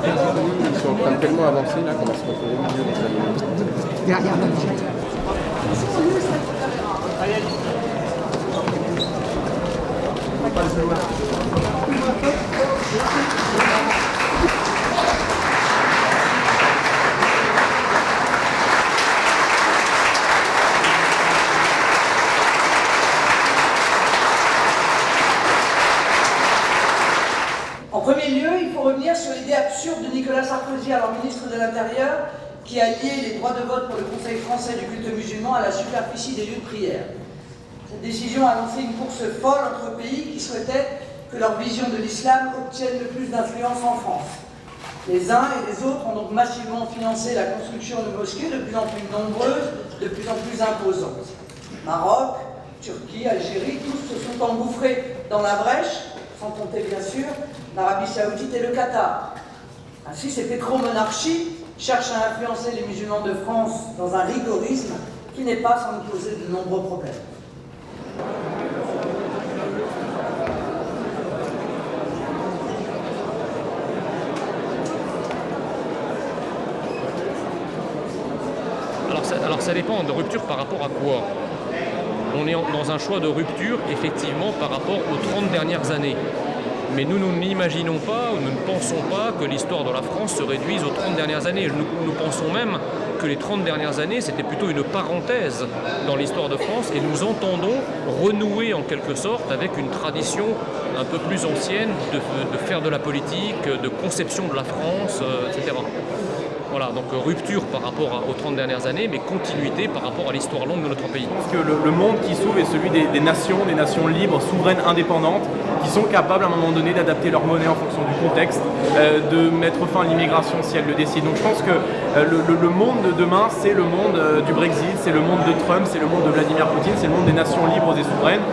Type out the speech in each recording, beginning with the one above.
Ils sont en train de tellement avancer là qu'on va se retrouver au milieu dans sa minute. Derrière la En premier lieu, il faut revenir sur l'idée absurde de Nicolas Sarkozy, alors ministre de l'Intérieur, qui a lié les droits de vote pour le Conseil français du culte musulman à la superficie des lieux de prière. Cette décision a lancé une course folle entre pays qui souhaitaient que leur vision de l'islam obtienne le plus d'influence en France. Les uns et les autres ont donc massivement financé la construction de mosquées de plus en plus nombreuses, de plus en plus imposantes. Maroc, Turquie, Algérie, tous se sont engouffrés dans la brèche, sans compter bien sûr l'Arabie Saoudite et le Qatar. Ainsi, ces pétromonarchies cherchent à influencer les musulmans de France dans un rigorisme qui n'est pas sans nous poser de nombreux problèmes. Alors ça dépend de rupture par rapport à quoi? On est dans un choix de rupture, effectivement, par rapport aux 30 dernières années. Mais nous n'imaginons pas, ou nous ne pensons pas que l'histoire de la France se réduise aux 30 dernières années. Nous pensons même que les 30 dernières années, c'était plutôt une parenthèse dans l'histoire de France, et nous entendons renouer en quelque sorte avec une tradition un peu plus ancienne de faire de la politique, de conception de la France, etc. Voilà, donc rupture par rapport aux 30 dernières années, mais continuité par rapport à l'histoire longue de notre pays. Je pense que le monde qui s'ouvre est celui des nations libres, souveraines, indépendantes, qui sont capables à un moment donné d'adapter leur monnaie en fonction du contexte, de mettre fin à l'immigration si elles le décident. Donc je pense que le monde de demain, c'est le monde du Brexit, c'est le monde de Trump, c'est le monde de Vladimir Poutine, c'est le monde des nations libres et souveraines.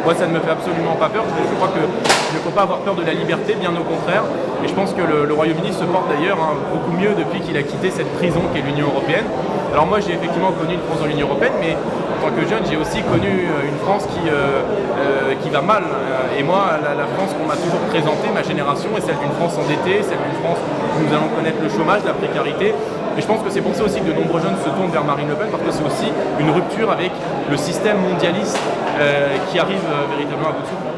Moi, ça ne me fait absolument pas peur. Je crois qu'il ne faut pas avoir peur de la liberté, bien au contraire. Et je pense que le Royaume-Uni se porte d'ailleurs beaucoup mieux depuis qu'il a quitté cette prison qu'est l'Union européenne. Alors moi, j'ai effectivement connu une France dans l'Union européenne, mais en tant que jeune, j'ai aussi connu une France qui va mal. Et moi, la France qu'on m'a toujours présentée, ma génération, est celle d'une France endettée, celle d'une France où nous allons connaître le chômage, la précarité. Et je pense que c'est pour ça aussi que de nombreux jeunes se tournent vers Marine Le Pen, parce que c'est aussi une rupture avec le système mondialiste qui arrive véritablement à bout de souffle.